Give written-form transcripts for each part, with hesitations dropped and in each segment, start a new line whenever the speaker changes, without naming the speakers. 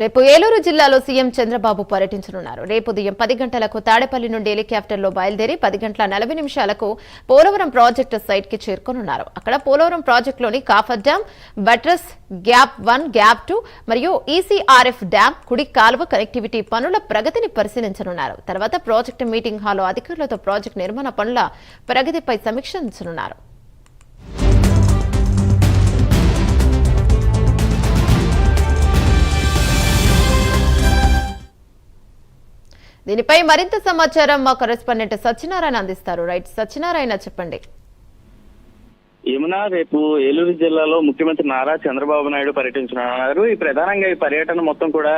రేపు ఏలూరు జిల్లాలో సీఎం చంద్రబాబు పర్యటించనున్నారు. రేపు ఉదయం 10 గంటలకు తాడేపల్లి నుండి హెలికాప్టర్లో బయలుదేరి 10 గంటల 40 నిమిషాలకు పోలవరం ప్రాజెక్టు సైట్ కి చేరుకోనున్నారు. అక్కడ పోలవరం ప్రాజెక్టులోని coffer dam, buttress, gap 1, gap 2 మరియు ఈసీఆర్ఎఫ్ డ్యాం కుడి కాలువ కనెక్టివిటీ పనుల ప్రగతిని పరిశీలించనున్నారు. తర్వాత ప్రాజెక్టు మీటింగ్ హాల్లో అధికారులతో ప్రాజెక్టు నిర్మాణ పనుల ప్రగతిపై సమీక్షించనున్నారు. దీనిపై మరింత సమాచారం మా కరెస్పాండెంట్ సత్యనారాయణ అందిస్తారు. రైట్ సత్యనారాయణ, చెప్పండి.
యమునా, రేపు ఏలూరు జిల్లాలో ముఖ్యమంత్రి నారా చంద్రబాబు నాయుడు పర్యటించనున్నారు. ఈ ప్రధానంగా ఈ పర్యటన మొత్తం కూడా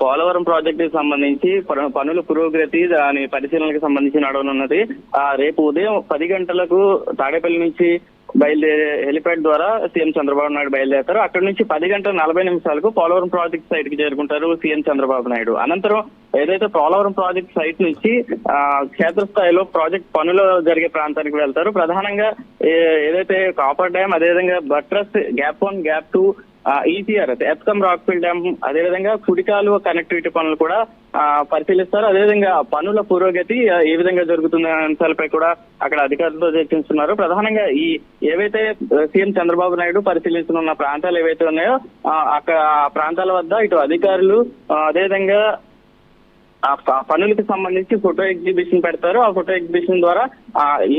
పోలవరం ప్రాజెక్టుకి సంబంధించి పనుల పురోగతి, దాని పరిశీలనకు సంబంధించి నడవనున్నది. రేపు ఉదయం 10 గంటలకు తాడేపల్లి నుంచి బయలుదేరే హెలిప్యాడ్ ద్వారా సీఎం చంద్రబాబు నాయుడు బయలుదేరతారు. అక్కడి నుంచి 10 గంటల 40 నిమిషాలకు పోలవరం ప్రాజెక్ట్ సైట్ కి చేరుకుంటారు సీఎం చంద్రబాబు నాయుడు. అనంతరం ఏదైతే పోలవరం ప్రాజెక్ట్ సైట్ నుంచి క్షేత్రస్థాయిలో ప్రాజెక్ట్ పనులు జరిగే ప్రాంతానికి వెళ్తారు. ప్రధానంగా ఏదైతే కాపర్ డ్యామ్, అదేవిధంగా బట్రస్, గ్యాప్ 1, గ్యాప్ 2, ఈసీఆర్ ఎప్కమ్ రాక్ఫిల్ డ్యామ్, అదేవిధంగా కుడికాలువ కనెక్టివిటీ పనులు కూడా పరిశీలిస్తారు. అదేవిధంగా పనుల పురోగతి ఏ విధంగా జరుగుతున్న అంశాలపై కూడా అక్కడ అధికారులతో చర్చిస్తున్నారు. ప్రధానంగా ఏవైతే సీఎం చంద్రబాబు నాయుడు పరిశీలించనున్న ప్రాంతాలు ఏవైతే ఉన్నాయో అక్కడ ఆ ప్రాంతాల వద్ద ఇటు అధికారులు అదేవిధంగా ఆ పనులకు సంబంధించి ఫోటో ఎగ్జిబిషన్ పెడతారు. ఆ ఫోటో ఎగ్జిబిషన్ ద్వారా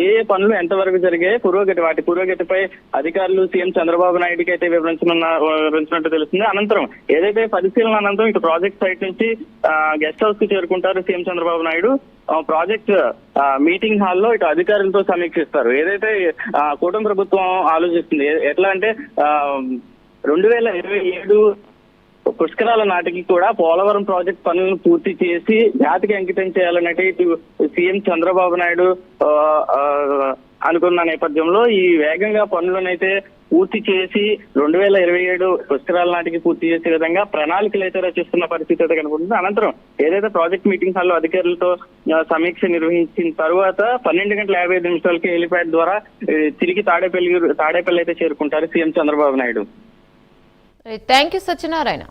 ఏ పనులు ఎంతవరకు జరిగాయి, వాటి పురోగతిపై అధికారులు సీఎం చంద్రబాబు నాయుడుకి అయితే వివరించినట్టు తెలుస్తుంది. అనంతరం ఏదైతే పరిశీలన అనంతరం ఇటు ప్రాజెక్ట్ సైట్ నుంచి గెస్ట్ హౌస్ కు చేరుకుంటారు CM Chandrababu Naidu. Project meeting హాల్లో ఇటు అధికారులతో సమీక్షిస్తారు. ఏదైతే కూటమి ప్రభుత్వం ఆలోచిస్తుంది ఎట్లా అంటే 2027 పుష్కరాల నాటికి కూడా పోలవరం ప్రాజెక్ట్ పనులను పూర్తి చేసి జాతికి అంకితం చేయాలన్నట్టు ఇటు సీఎం చంద్రబాబు నాయుడు అనుకున్న నేపథ్యంలో ఈ వేగంగా పనులనైతే పూర్తి చేసి 2027 పుష్కరాల నాటికి పూర్తి చేసే విధంగా ప్రణాళికలు అయితే రచిస్తున్న పరిస్థితి అయితే కనుకుంటుంది. అనంతరం ఏదైతే ప్రాజెక్ట్ మీటింగ్ హాల్లో అధికారులతో సమీక్ష నిర్వహించిన తర్వాత 12:55 నిమిషాలకి హెలిప్యాడ్ ద్వారా తిరిగి తాడేపల్లి అయితే చేరుకుంటారు CM Chandrababu Naidu.
Thank you Satyanarayana.